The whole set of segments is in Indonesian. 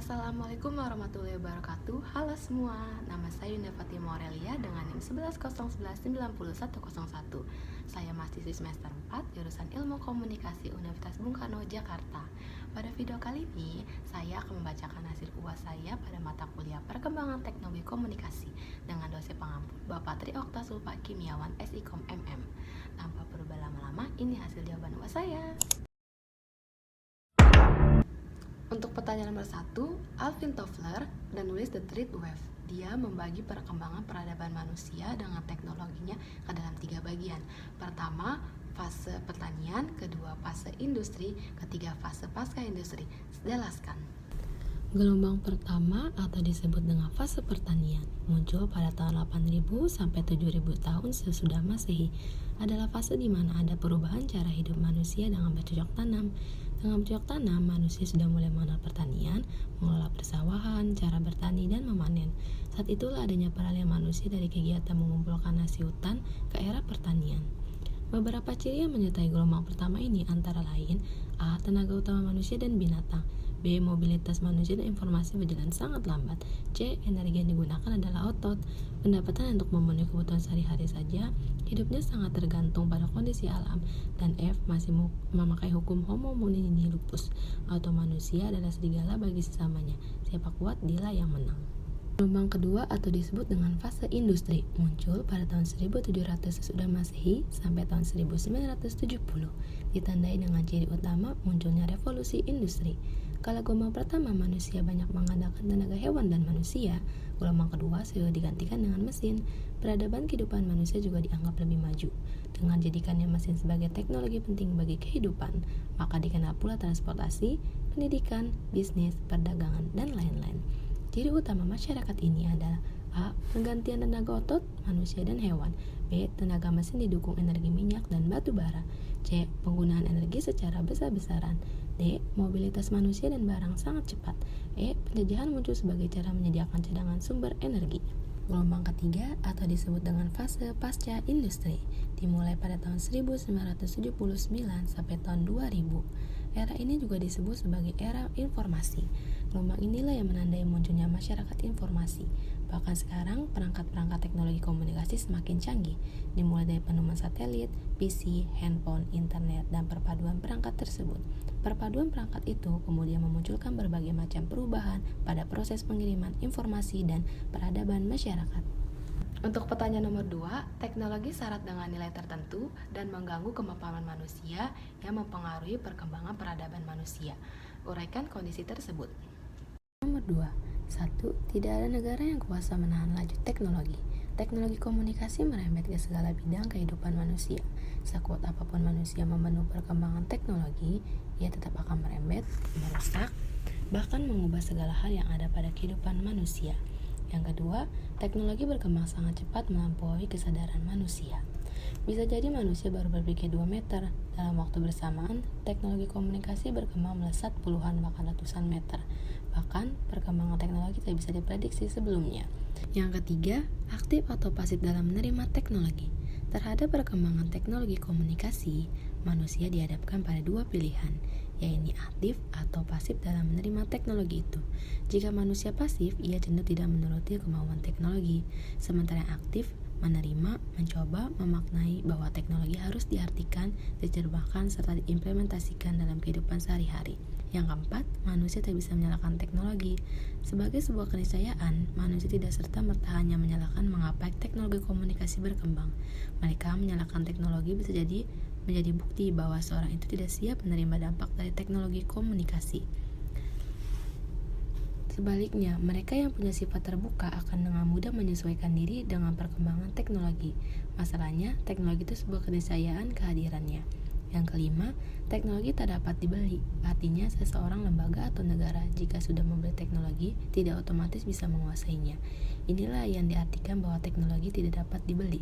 Assalamualaikum warahmatullahi wabarakatuh. Halo semua, nama saya Yunda Fatima Aurelia dengan NIM 1101199101. Saya mahasiswi semester 4 jurusan Ilmu Komunikasi Universitas Bung Karno, Jakarta. Pada video kali ini, saya akan membacakan hasil UAS saya pada mata kuliah Perkembangan Teknologi Komunikasi dengan dosen pengampu Bapak Tri Oktasulfa Kimiawan SIKOM MM. Tanpa perlu berlama-lama, ini hasil jawaban UAS saya. Untuk pertanyaan nomor 1, Alvin Toffler menulis The Third Wave. Dia membagi perkembangan peradaban manusia dengan teknologinya ke dalam 3 bagian. Pertama, fase pertanian, kedua, fase industri, ketiga, fase pasca industri. Jelaskan. Gelombang pertama atau disebut dengan fase pertanian muncul pada tahun 8000 sampai 7000 tahun sesudah Masehi. Adalah fase di mana ada perubahan cara hidup manusia dengan bercocok tanam. Dengan bercocok tanam, manusia sudah mulai mengenal pertanian, mengelola persawahan, cara bertani, dan memanen. Saat itulah adanya peralihan manusia dari kegiatan mengumpulkan nasi hutan ke era pertanian. Beberapa ciri yang menyertai gelombang pertama ini antara lain: A. Tenaga utama manusia dan binatang. B. Mobilitas manusia dan informasi berjalan sangat lambat. C. Energi yang digunakan adalah otot. Pendapatan untuk memenuhi kebutuhan sehari-hari saja. Hidupnya sangat tergantung pada kondisi alam. Dan F. Masih memakai hukum homo homini lupus, atau manusia adalah serigala bagi sesamanya. Siapa kuat, dialah yang menang. Gelombang kedua atau disebut dengan fase industri muncul pada tahun 1700 sesudah Masehi sampai tahun 1970. Ditandai dengan ciri utama munculnya revolusi industri. Kalau gelombang pertama manusia banyak mengandalkan tenaga hewan dan manusia, gelombang kedua sudah digantikan dengan mesin. Peradaban kehidupan manusia juga dianggap lebih maju. Dengan jadikannya mesin sebagai teknologi penting bagi kehidupan, maka dikenal pula transportasi, pendidikan, bisnis, perdagangan, dan lain-lain. Ciri utama masyarakat ini adalah A. Penggantian tenaga otot, manusia dan hewan. B. Tenaga mesin didukung energi minyak dan batu bara. C. Penggunaan energi secara besar-besaran. D. Mobilitas manusia dan barang sangat cepat. E. Penjajahan muncul sebagai cara menyediakan cadangan sumber energi. Gelombang ketiga atau disebut dengan fase pasca industri dimulai pada tahun 1979 sampai tahun 2000. Era ini juga disebut sebagai era informasi. Gelombang inilah yang menandai munculnya masyarakat informasi. Bahkan sekarang perangkat-perangkat teknologi komunikasi semakin canggih, dimulai dari penemuan satelit, PC, handphone, internet, dan perpaduan perangkat tersebut. Perpaduan perangkat itu kemudian memunculkan berbagai macam perubahan pada proses pengiriman informasi dan peradaban masyarakat. Untuk pertanyaan nomor 2, teknologi syarat dengan nilai tertentu dan mengganggu kemapanan manusia yang mempengaruhi perkembangan peradaban manusia. Uraikan kondisi tersebut. Nomor 2, 1. Tidak ada negara yang kuasa menahan laju teknologi. Teknologi komunikasi merembet ke segala bidang kehidupan manusia. Sekuat apapun manusia memenuhi perkembangan teknologi, ia tetap akan merembet, merusak, bahkan mengubah segala hal yang ada pada kehidupan manusia. Yang kedua, teknologi berkembang sangat cepat melampaui kesadaran manusia. Bisa jadi manusia baru berpikir 2 meter. Dalam waktu bersamaan, teknologi komunikasi berkembang melesat puluhan bahkan ratusan meter. Bahkan, perkembangan teknologi tidak bisa diprediksi sebelumnya. Yang ketiga, aktif atau pasif dalam menerima teknologi. Terhadap perkembangan teknologi komunikasi, manusia dihadapkan pada 2 pilihan, yaitu aktif atau pasif dalam menerima teknologi itu. Jika manusia pasif, ia cenderung tidak menuruti kemauan teknologi, sementara yang aktif menerima, mencoba, memaknai bahwa teknologi harus diartikan, diterjemahkan, serta diimplementasikan dalam kehidupan sehari-hari. Yang keempat, manusia tidak bisa menyalahkan teknologi. Sebagai sebuah keniscayaan, manusia tidak serta-merta hanya menyalahkan mengapa teknologi komunikasi berkembang. Mereka menyalahkan teknologi bisa jadi menjadi bukti bahwa seorang itu tidak siap menerima dampak dari teknologi komunikasi. Sebaliknya, mereka yang punya sifat terbuka akan dengan mudah menyesuaikan diri dengan perkembangan teknologi. Masalahnya, teknologi itu sebuah keniscayaan kehadirannya. Yang kelima, teknologi tak dapat dibeli. Artinya, seseorang, lembaga, atau negara jika sudah membeli teknologi, tidak otomatis bisa menguasainya. Inilah yang diartikan bahwa teknologi tidak dapat dibeli.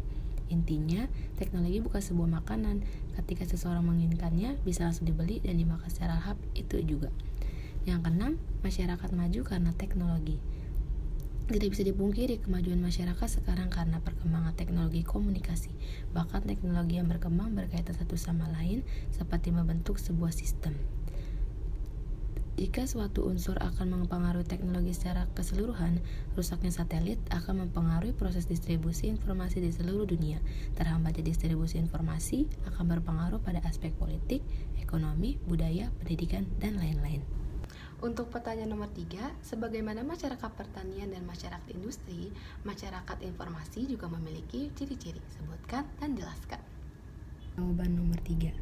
Intinya, teknologi bukan sebuah makanan. Ketika seseorang menginginkannya, bisa langsung dibeli dan dimakan secara lahap, itu juga. Yang keenam, masyarakat maju karena teknologi. Tidak bisa dipungkiri kemajuan masyarakat sekarang karena perkembangan teknologi komunikasi. Bahkan teknologi yang berkembang berkaitan satu sama lain seperti membentuk sebuah sistem. Jika suatu unsur akan mempengaruhi teknologi secara keseluruhan, rusaknya satelit akan mempengaruhi proses distribusi informasi di seluruh dunia. Terhambatnya distribusi informasi akan berpengaruh pada aspek politik, ekonomi, budaya, pendidikan, dan lain-lain. Untuk pertanyaan nomor 3, sebagaimana masyarakat pertanian dan masyarakat industri, masyarakat informasi juga memiliki ciri-ciri. Sebutkan dan jelaskan. Jawaban nomor 3.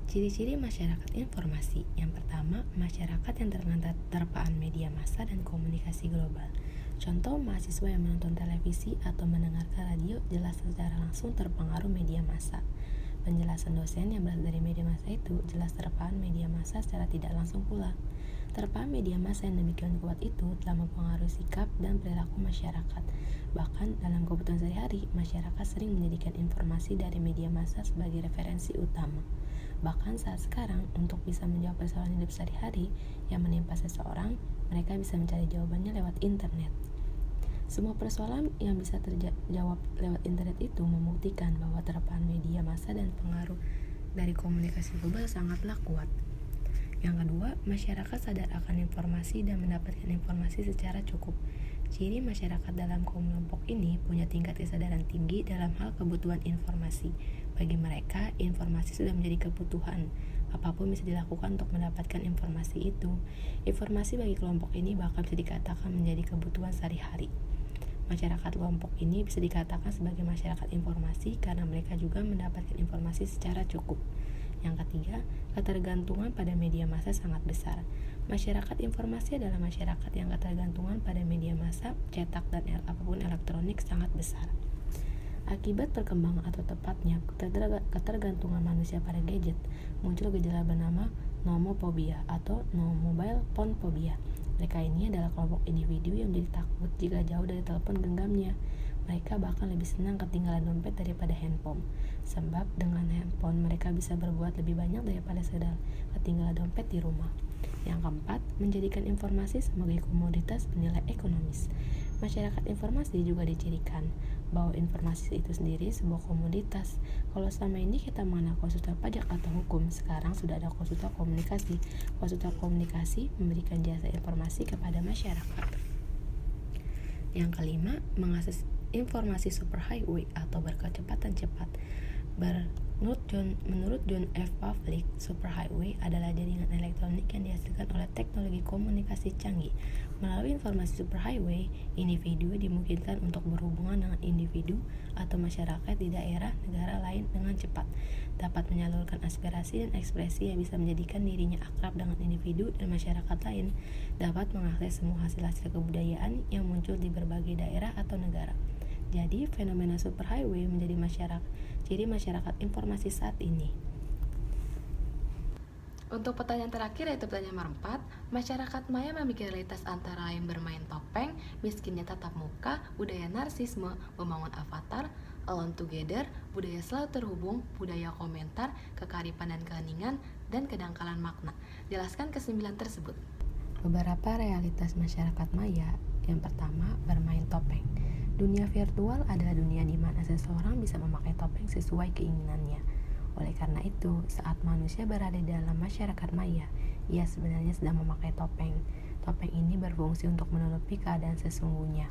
Ciri-ciri masyarakat informasi. Yang pertama, masyarakat yang terpaan media massa dan komunikasi global. Contoh, mahasiswa yang menonton televisi atau mendengarkan radio jelas secara langsung terpengaruh media massa. Penjelasan dosen yang berasal dari media massa itu jelas terpaan media massa secara tidak langsung pula. Terpaan media massa yang demikian kuat itu telah mempengaruhi sikap dan perilaku masyarakat. Bahkan dalam kebutuhan sehari-hari, masyarakat sering menjadikan informasi dari media massa sebagai referensi utama. Bahkan saat sekarang, untuk bisa menjawab persoalan hidup sehari-hari yang menimpa seseorang, mereka bisa mencari jawabannya lewat internet. Semua persoalan yang bisa terjawab lewat internet itu membuktikan bahwa terapaan media massa dan pengaruh dari komunikasi global sangatlah kuat. Yang kedua, masyarakat sadar akan informasi dan mendapatkan informasi secara cukup. Ciri masyarakat dalam kelompok ini punya tingkat kesadaran tinggi dalam hal kebutuhan informasi. Bagi mereka, informasi sudah menjadi kebutuhan. Apapun bisa dilakukan untuk mendapatkan informasi itu. Informasi bagi kelompok ini bahkan bisa dikatakan menjadi kebutuhan sehari-hari. Masyarakat kelompok ini bisa dikatakan sebagai masyarakat informasi karena mereka juga mendapatkan informasi secara cukup. Yang ketiga, ketergantungan pada media massa sangat besar. Masyarakat informasi adalah masyarakat yang ketergantungan pada media massa, cetak, dan apapun elektronik sangat besar. Akibat perkembangan atau tepatnya ketergantungan manusia pada gadget, muncul gejala bernama nomophobia atau no mobile phone phobia. Mereka ini adalah kelompok individu yang menjadi takut jika jauh dari telepon genggamnya. Mereka bahkan lebih senang ketinggalan dompet daripada handphone. Sebab dengan handphone mereka bisa berbuat lebih banyak daripada sekedar ketinggalan dompet di rumah. Yang keempat, menjadikan informasi sebagai komoditas bernilai ekonomis. Masyarakat informasi juga dicirikan bahwa informasi itu sendiri sebuah komoditas. Kalau selama ini kita mengenal konsultan pajak atau hukum, sekarang sudah ada konsultan komunikasi. Konsultan komunikasi memberikan jasa informasi kepada masyarakat. Yang kelima, mengakses informasi superhighway atau berkecepatan cepat. Menurut John F. Pavlik, superhighway adalah jaringan elektronik yang dihasilkan oleh teknologi komunikasi canggih. Melalui informasi superhighway, individu dimungkinkan untuk berhubungan dengan individu atau masyarakat di daerah negara lain dengan cepat, dapat menyalurkan aspirasi dan ekspresi yang bisa menjadikan dirinya akrab dengan individu dan masyarakat lain, dapat mengakses semua hasil-hasil kebudayaan yang muncul di berbagai daerah atau negara. Jadi, fenomena superhighway menjadi ciri masyarakat informasi saat ini. Untuk pertanyaan terakhir yaitu pertanyaan nomor 4, masyarakat Maya memiliki realitas antara lain bermain topeng, miskinnya tatap muka, budaya narsisme, membangun avatar, alone together, budaya selalu terhubung, budaya komentar, kekarifan dan keheningan, dan kedangkalan makna. Jelaskan kesembilan tersebut. Beberapa realitas masyarakat Maya. Yang pertama, bermain topeng. Dunia virtual adalah dunia di mana seseorang bisa memakai topeng sesuai keinginannya. Oleh karena itu, saat manusia berada di dalam masyarakat Maya, ia sebenarnya sedang memakai topeng. Topeng ini berfungsi untuk menutupi keadaan sesungguhnya.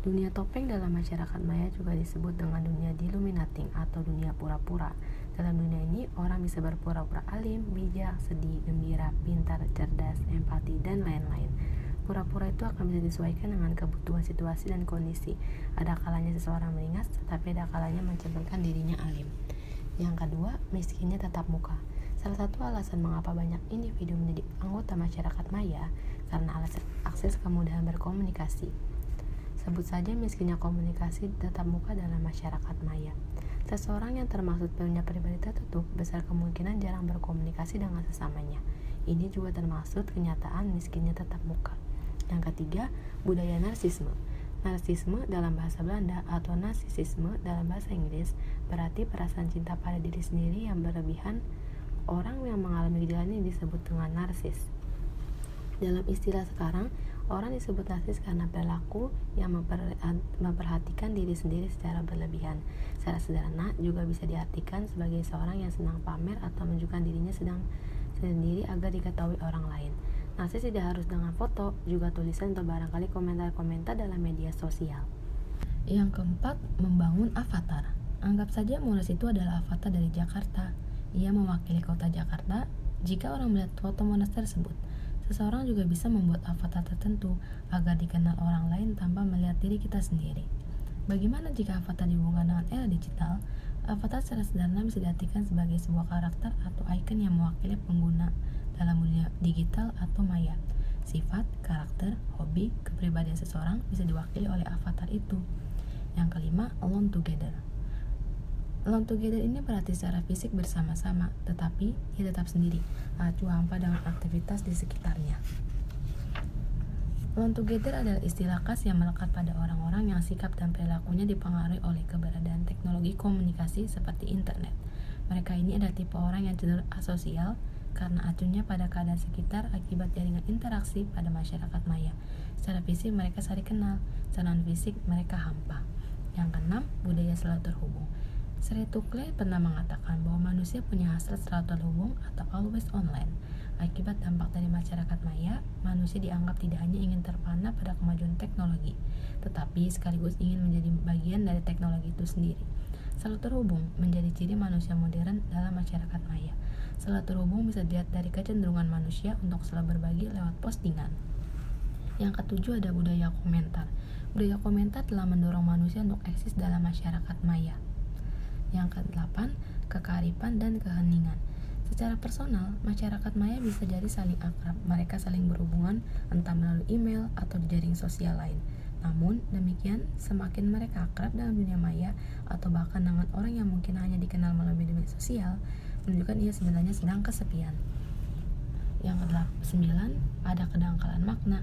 Dunia topeng dalam masyarakat Maya juga disebut dengan dunia diluminating atau dunia pura-pura. Dalam dunia ini, orang bisa berpura-pura alim, bijak, sedih, gembira, pintar, cerdas, empati, dan lain-lain. Pura-pura itu akan bisa disesuaikan dengan kebutuhan situasi dan kondisi. Ada kalanya seseorang beringas, tetapi ada kalanya mencerminkan dirinya alim. Yang kedua, miskinnya tatap muka. Salah satu alasan mengapa banyak individu menjadi anggota masyarakat Maya karena akses kemudahan berkomunikasi. Sebut saja miskinnya komunikasi tatap muka dalam masyarakat Maya. Seseorang yang termaksud punya pribadi tertutup besar kemungkinan jarang berkomunikasi dengan sesamanya. Ini juga termaksud kenyataan miskinnya tatap muka. Yang ketiga, budaya narsisme. Narsisme dalam bahasa Belanda atau narsisisme dalam bahasa Inggris berarti perasaan cinta pada diri sendiri yang berlebihan. Orang yang mengalami gejala ini disebut dengan narsis. Dalam istilah sekarang, orang disebut narsis karena perilaku yang memperhatikan diri sendiri secara berlebihan. Secara sederhana juga bisa diartikan sebagai seorang yang senang pamer atau menunjukkan dirinya sendiri agar diketahui orang lain. Narsis tidak harus dengan foto, juga tulisan atau barangkali komentar-komentar dalam media sosial. Yang keempat, membangun avatar. Anggap saja Monas itu adalah avatar dari Jakarta. Ia mewakili kota Jakarta. Jika orang melihat foto Monas tersebut, seseorang juga bisa membuat avatar tertentu agar dikenal orang lain tanpa melihat diri kita sendiri. Bagaimana jika avatar dihubungkan dengan era digital? Avatar secara sederhana bisa diartikan sebagai sebuah karakter atau icon yang mewakili pengguna dalam dunia digital atau maya. Sifat, karakter, hobi, kepribadian seseorang bisa diwakili oleh avatar itu. Yang kelima, alone together. Alone together ini berarti secara fisik bersama-sama, tetapi ia tetap sendiri, acuh hampa dengan aktivitas di sekitarnya. Alone together adalah istilah khas yang melekat pada orang-orang yang sikap dan perilakunya dipengaruhi oleh keberadaan teknologi komunikasi seperti internet. Mereka ini adalah tipe orang yang cenderung asosial karena acuhnya pada keadaan sekitar akibat jaringan interaksi pada masyarakat maya. Secara fisik mereka saling kenal, secara non-fisik mereka hampa. Yang keenam, budaya selalu terhubung. Sri Tukle pernah mengatakan bahwa manusia punya hasrat selalu terhubung atau always online. Akibat dampak dari masyarakat maya, manusia dianggap tidak hanya ingin terpana pada kemajuan teknologi, tetapi sekaligus ingin menjadi bagian dari teknologi itu sendiri. Selalu terhubung menjadi ciri manusia modern dalam masyarakat maya. Selalu terhubung bisa dilihat dari kecenderungan manusia untuk selalu berbagi lewat postingan. Yang ketujuh ada budaya komentar. Budaya komentar telah mendorong manusia untuk eksis dalam masyarakat maya. Yang kedelapan, kekearifan dan keheningan. Secara personal, masyarakat maya bisa jadi saling akrab. Mereka saling berhubungan entah melalui email atau di jaring sosial lain. Namun demikian, semakin mereka akrab dalam dunia maya atau bahkan dengan orang yang mungkin hanya dikenal melalui media sosial, menunjukkan ia sebenarnya sedang kesepian. Yang ke-9, ada kedangkalan makna.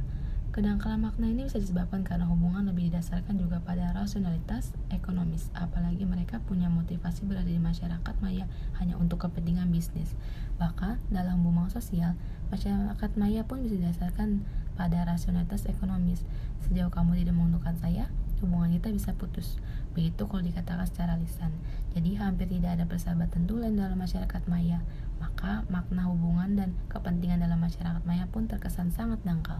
Kedangkalan makna ini bisa disebabkan karena hubungan lebih didasarkan juga pada rasionalitas ekonomis, apalagi mereka punya motivasi berada di masyarakat maya hanya untuk kepentingan bisnis. Bahkan dalam hubungan sosial, masyarakat maya pun bisa didasarkan pada rasionalitas ekonomis. Sejauh kamu tidak menguntungkan saya, hubungan kita bisa putus. Begitu kalau dikatakan secara lisan. Jadi hampir tidak ada persahabatan tulen dalam masyarakat maya. Maka makna hubungan dan kepentingan dalam masyarakat maya pun terkesan sangat dangkal.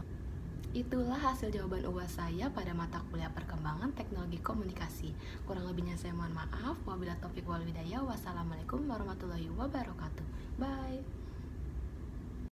Itulah hasil jawaban UAS saya pada mata kuliah perkembangan teknologi komunikasi. Kurang lebihnya saya mohon maaf. Wabillahi taufiq wal hidayah. Wassalamualaikum warahmatullahi wabarakatuh. Bye.